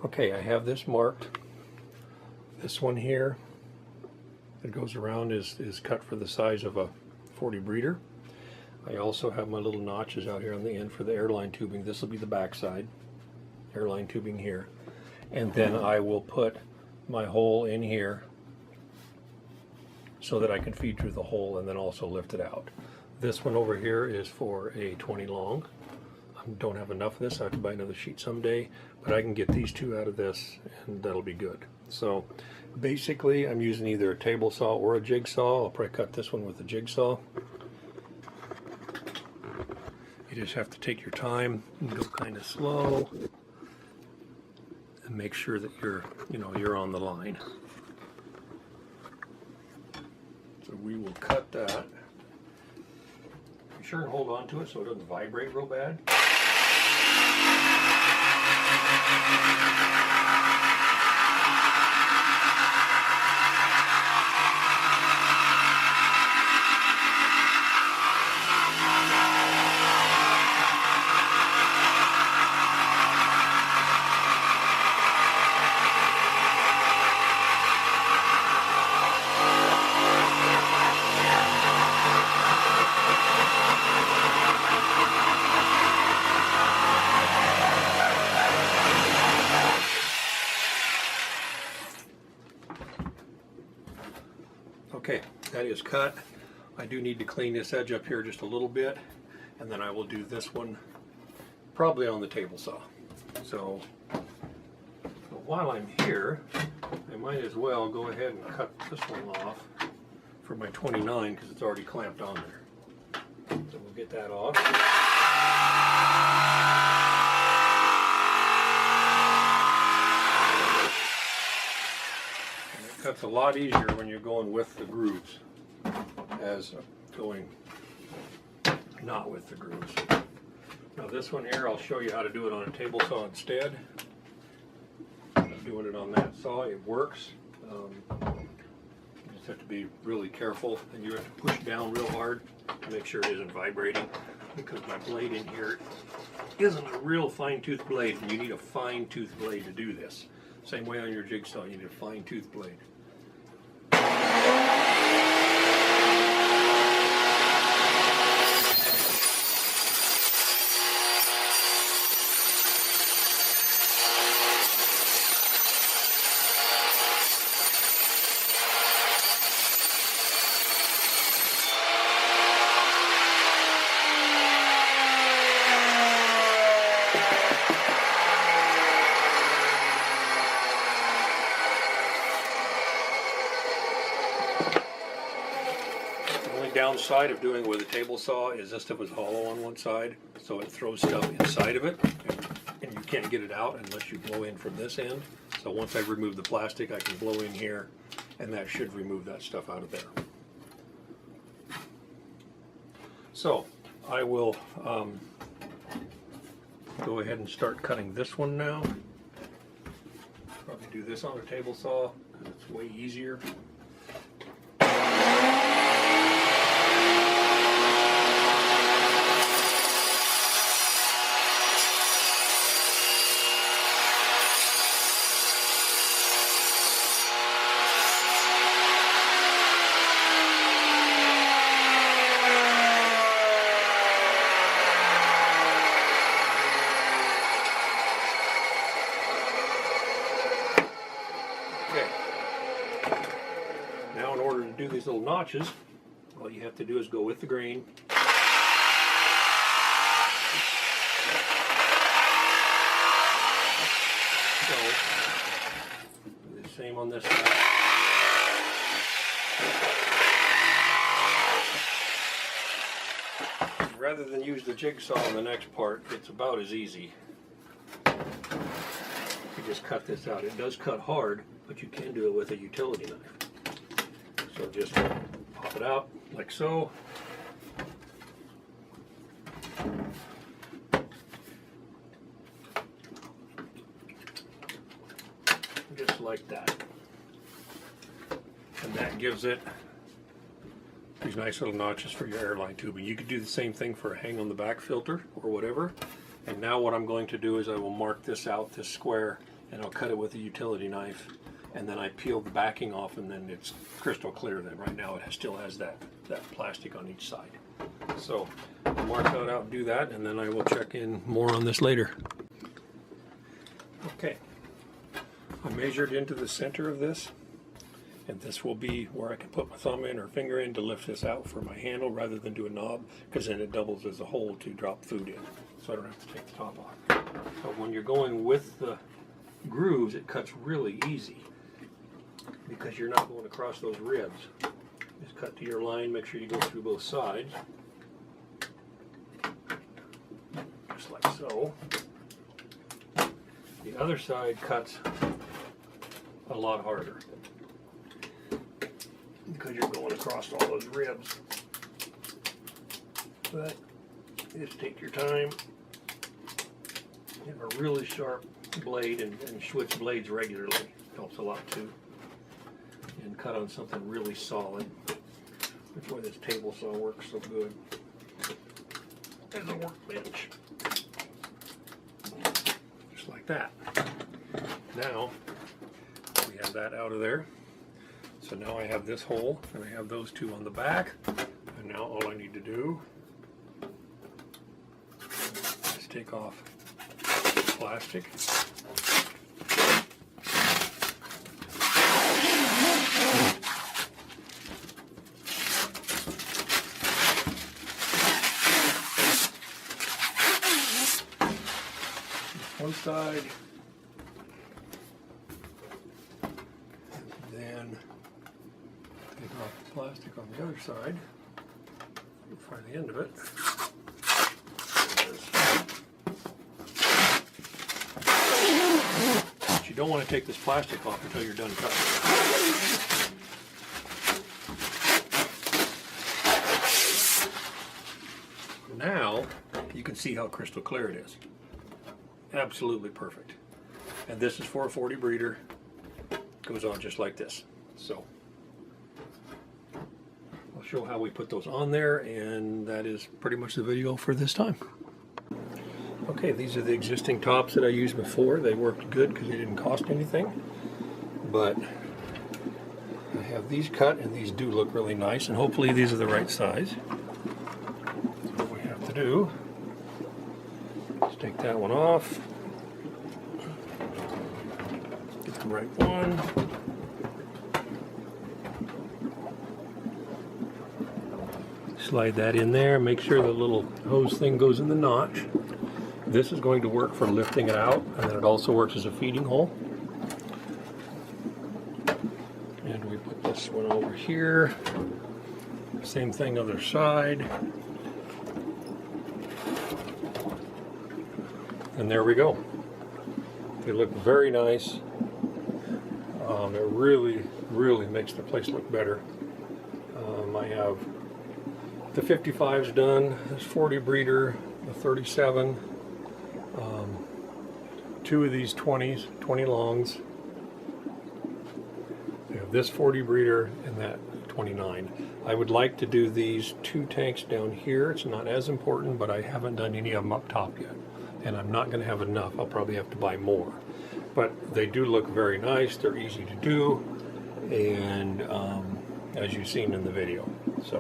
Okay, I have this marked. This one here that goes around is cut for the size of a 40 breeder. I also have my little notches out here on the end for the airline tubing. This will be the back side, airline tubing here. And then I will put my hole in here so that I can feed through the hole and then also lift it out. This one over here is for a 20 long. I don't have enough of this. I have to buy another sheet someday, but I can get these two out of this and that'll be good. So basically I'm using either a table saw or a jigsaw. I'll probably cut this one with a jigsaw. You just have to take your time and go kind of slow and make sure that you're on the line. So we will cut that. Be sure and hold on to it so it doesn't vibrate real bad. Okay, that is cut. I do need to clean this edge up here just a little bit, and then I will do this one probably on the table saw. So while I'm here, I might as well go ahead and cut this one off for my 29 because it's already clamped on there. So we'll get that off. Cuts a lot easier when you're going with the grooves as going not with the grooves. Now this one here, I'll show you how to do it on a table saw instead. I'm doing it on that saw, it works. You just have to be really careful and you have to push down real hard to make sure it isn't vibrating, because my blade in here isn't a real fine-tooth blade and you need a fine-tooth blade to do this. Same way on your jigsaw, you need a fine-tooth blade. Downside of doing it with a table saw is this stuff is hollow on one side, so it throws stuff inside of it, and you can't get it out unless you blow in from this end. So once I remove the plastic, I can blow in here, and that should remove that stuff out of there. So I will go ahead and start cutting this one now. Probably do this on a table saw because it's way easier. Now in order to do these little notches, all you have to do is go with the grain. So, do the same on this side. Rather than use the jigsaw on the next part, it's about as easy. You just cut this out. It does cut hard, but you can do it with a utility knife. So just pop it out like so. Just like that. And that gives it these nice little notches for your airline tubing. You could do the same thing for a hang on the back filter or whatever. And now what I'm going to do is I will mark this out, this square, and I'll cut it with a utility knife, and then I peel the backing off, and then it's crystal clear. Then right now it still has that plastic on each side. So I'll mark that out and do that, and then I will check in more on this later. Okay, I measured into the center of this, and this will be where I can put my thumb in or finger in to lift this out for my handle rather than do a knob, because then it doubles as a hole to drop food in, so I don't have to take the top off. But when you're going with the grooves, it cuts really easy because you're not going across those ribs. Just cut to your line, make sure you go through both sides, just like so. The other side cuts a lot harder because you're going across all those ribs. But just take your time. You have a really sharp blade, and switch blades regularly helps a lot too. And cut on something really solid. That's why this table saw works so good as a workbench. Just like that. Now we have that out of there. So now I have this hole, and I have those two on the back. And now all I need to do is take off the plastic. One side, and then take off the plastic on the other side. You'll find the end of it. But you don't want to take this plastic off until you're done cutting. Now you can see how crystal clear it is. Absolutely perfect. And this is for a 40 breeder. Goes on just like this. So I'll show how we put those on there, and that is pretty much the video for this time. Okay, these are the existing tops that I used before. They worked good because they didn't cost anything. But I have these cut, and these do look really nice, and hopefully these are the right size. So what we have to do is take that one off. Get the right one. Slide that in there. Make sure the little hose thing goes in the notch. This is going to work for lifting it out, and then it also works as a feeding hole. And we put this one over here. Same thing other side. And there we go. They look very nice. It really makes the place look better. I have the 55s done, this 40 breeder, the 37, two of these 20s, 20 longs. I have this 40 breeder and that 29. I would like to do these two tanks down here. It's not as important, but I haven't done any of them up top yet. And I'm not going to have enough. I'll probably have to buy more. But they do look very nice. They're easy to do. And as you've seen in the video. So.